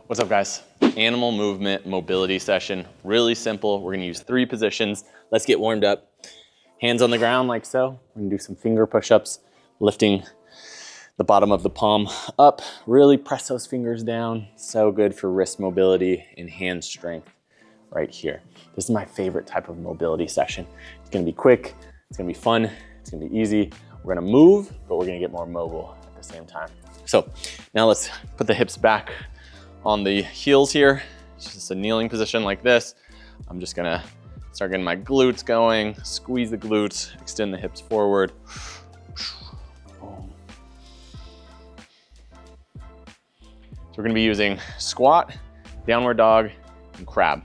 What's up, guys? Animal movement mobility session, really simple. We're gonna use 3 positions. Let's get warmed up. Hands on the ground like so. We're gonna do some finger push-ups, lifting the bottom of the palm up. Really press those fingers down. So good for wrist mobility and hand strength right here. This is my favorite type of mobility session. It's gonna be quick, it's gonna be fun, it's gonna be easy. We're gonna move, but we're gonna get more mobile at the same time. So now let's put the hips back on the heels here. It's just a kneeling position like this. I'm just gonna start getting my glutes going, squeeze the glutes, extend the hips forward. So we're gonna be using squat, downward dog, and crab.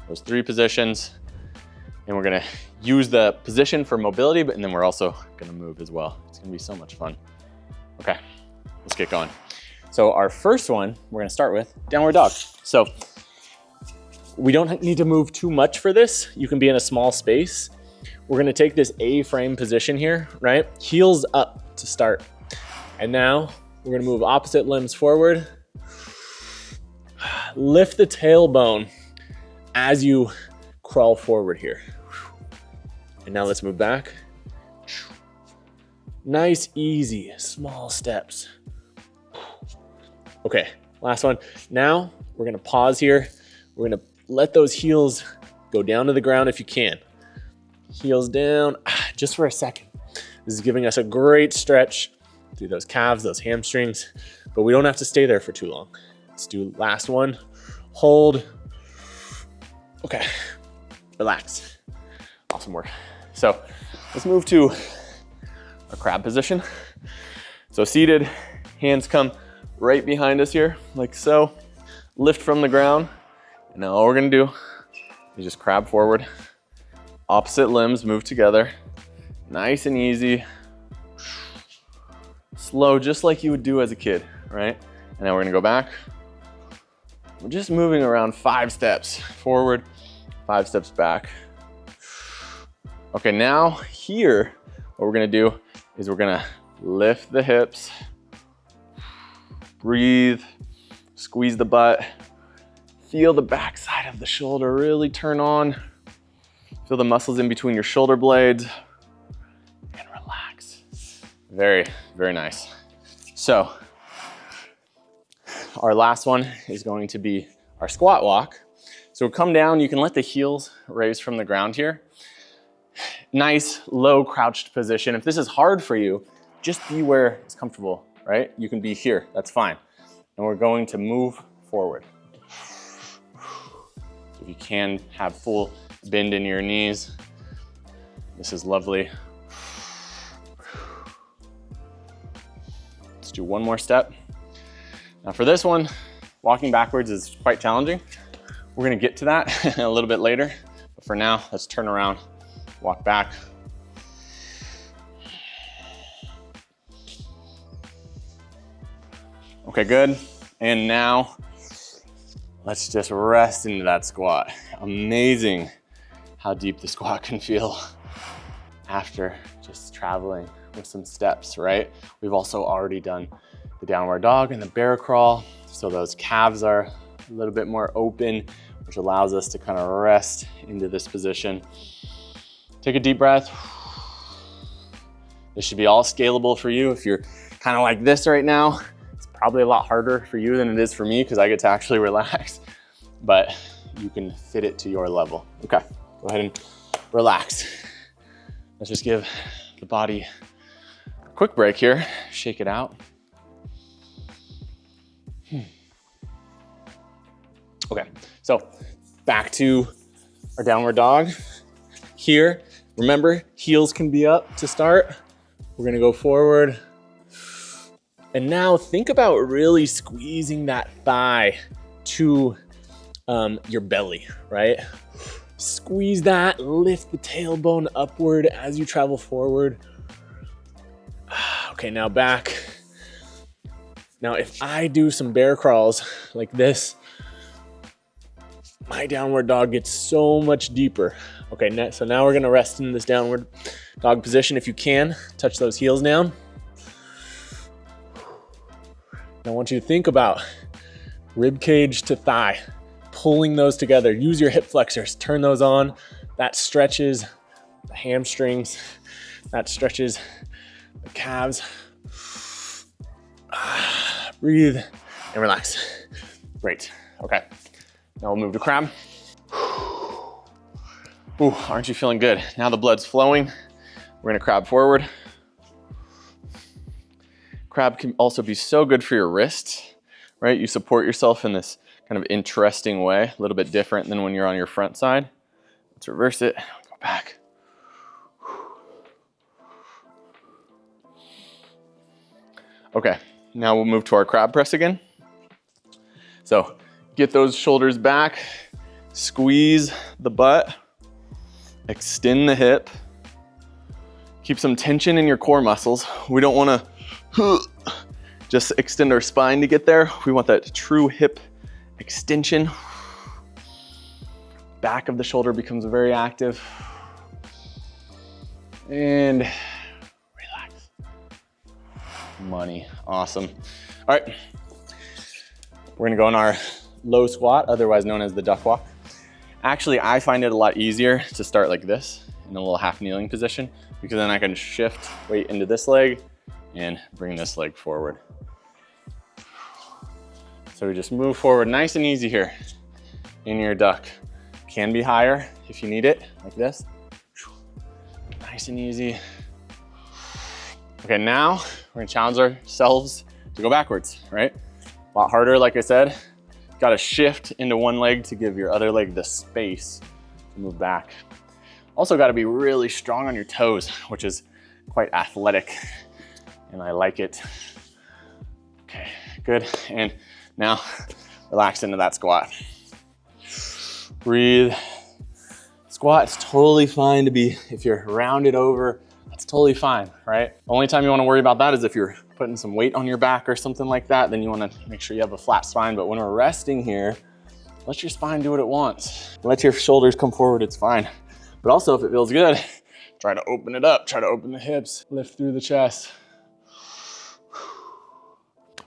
Those 3 positions. And we're gonna use the position for mobility, and then we're also gonna move as well. It's gonna be so much fun. Okay, let's get going. So our first one, we're gonna start with downward dog. So we don't need to move too much for this. You can be in a small space. We're gonna take this A-frame position here, right? Heels up to start. And now we're gonna move opposite limbs forward. Lift the tailbone as you crawl forward here. And now let's move back. Nice, easy, small steps. Okay, last one. Now we're gonna pause here. We're gonna let those heels go down to the ground if you can. Heels down, just for a second. This is giving us a great stretch through those calves, those hamstrings, but we don't have to stay there for too long. Let's do last one. Hold. Okay, relax. Awesome work. So let's move to a crab position. So seated, hands come right behind us here, like so. Lift from the ground. And now all we're gonna do is just crab forward. Opposite limbs move together. Nice and easy. Slow, just like you would do as a kid, right? And now we're gonna go back. We're just moving around 5 steps forward, 5 steps back. Okay, now here, what we're gonna do is we're gonna lift the hips, breathe, squeeze the butt, feel the back side of the shoulder really turn on, feel the muscles in between your shoulder blades, and relax. Very, very nice. So, our last one is going to be our squat walk. So come down, you can let the heels raise from the ground here. Nice, low crouched position. If this is hard for you, just be where it's comfortable, right? You can be here, that's fine. And we're going to move forward. If you can have full bend in your knees, this is lovely. Let's do one more step. Now for this one, walking backwards is quite challenging. We're gonna get to that a little bit later, but for now, let's turn around, walk back. Okay, good. And now, let's just rest into that squat. Amazing how deep the squat can feel after just traveling with some steps, right? We've also already done the downward dog and the bear crawl. So those calves are a little bit more open, which allows us to kind of rest into this position. Take a deep breath. This should be all scalable for you. If you're kind of like this right now, it's probably a lot harder for you than it is for me because I get to actually relax, but you can fit it to your level. Okay, go ahead and relax. Let's just give the body a quick break here. Shake it out. Okay, so back to our downward dog. Here, remember, heels can be up to start. We're gonna go forward. And now think about really squeezing that thigh to your belly, right? Squeeze that, lift the tailbone upward as you travel forward. Okay, now back. Now, if I do some bear crawls like this, my downward dog gets so much deeper. Okay, so now we're gonna rest in this downward dog position. If you can, touch those heels down. Now I want you to think about rib cage to thigh, pulling those together. Use your hip flexors, turn those on. That stretches the hamstrings, that stretches the calves. Breathe and relax. Great, okay. Now we'll move to crab. Ooh, aren't you feeling good? Now the blood's flowing. We're gonna crab forward. Crab can also be so good for your wrists, right? You support yourself in this kind of interesting way, a little bit different than when you're on your front side. Let's reverse it, go back. Okay, now we'll move to our crab press again. So get those shoulders back, squeeze the butt, extend the hip, keep some tension in your core muscles. We don't wanna just extend our spine to get there. We want that true hip extension. Back of the shoulder becomes very active. And relax. Money, awesome. All right, we're gonna go in our low squat, otherwise known as the duck walk. Actually, I find it a lot easier to start like this in a little half kneeling position, because then I can shift weight into this leg and bring this leg forward. So we just move forward nice and easy here in your duck. Can be higher if you need it, like this. Nice and easy. Okay, now we're gonna challenge ourselves to go backwards, right? A lot harder, like I said. Gotta shift into one leg to give your other leg the space to move back. Also gotta be really strong on your toes, which is quite athletic, and I like it. Okay, good. And now relax into that squat. Breathe. Squat, it's totally fine to be, if you're rounded over, that's totally fine, right? The only time you wanna worry about that is if you're putting some weight on your back or something like that, then you wanna make sure you have a flat spine. But when we're resting here, let your spine do what it wants. Let your shoulders come forward, it's fine. But also if it feels good, try to open it up, try to open the hips, lift through the chest.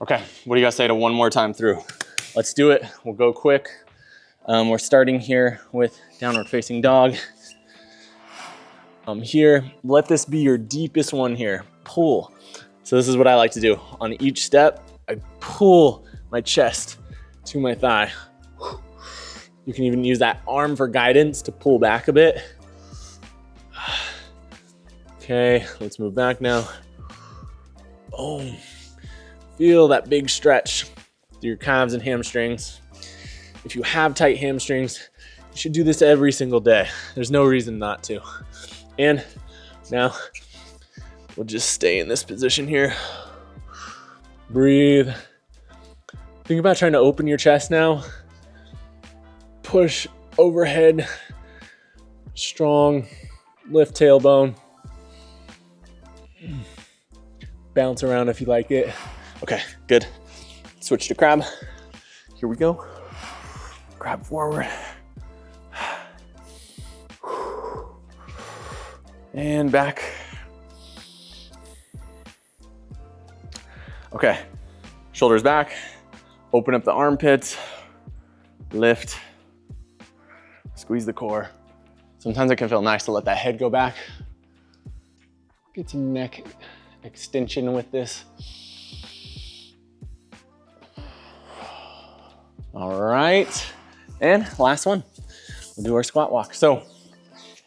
Okay, what do you guys say to one more time through? Let's do it, we'll go quick. We're starting here with downward facing dog. Here, let this be your deepest one here, pull. So this is what I like to do. On each step, I pull my chest to my thigh. You can even use that arm for guidance to pull back a bit. Okay, let's move back now. Boom. Feel that big stretch through your calves and hamstrings. If you have tight hamstrings, you should do this every single day. There's no reason not to. And now we'll just stay in this position here. Breathe. Think about trying to open your chest now. Push overhead, strong, lift tailbone. Bounce around if you like it. Okay, good. Switch to crab. Here we go. Crab forward. And back. Okay, shoulders back. Open up the armpits. Lift. Squeeze the core. Sometimes it can feel nice to let that head go back. Get some neck extension with this. All right, and last one, we'll do our squat walk. So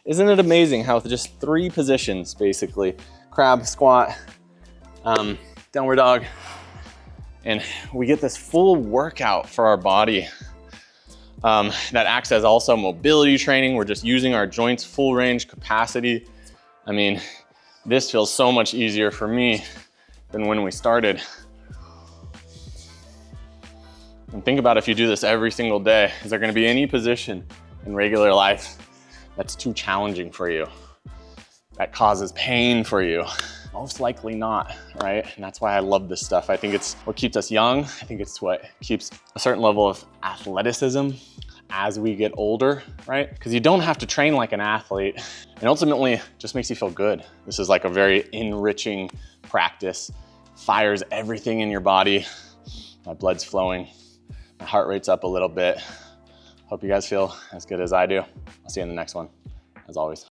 isn't it amazing how with just 3 positions, basically, crab, squat, downward dog, and we get this full workout for our body that acts as also mobility training. We're just using our joints full range capacity. I mean, this feels so much easier for me than when we started. And think about if you do this every single day, is there gonna be any position in regular life that's too challenging for you, that causes pain for you? Most likely not, right? And that's why I love this stuff. I think it's what keeps us young. I think it's what keeps a certain level of athleticism as we get older, right? Because you don't have to train like an athlete, and ultimately it just makes you feel good. This is like a very enriching practice, fires everything in your body. My blood's flowing. My heart rate's up a little bit. Hope you guys feel as good as I do. I'll see you in the next one, as always.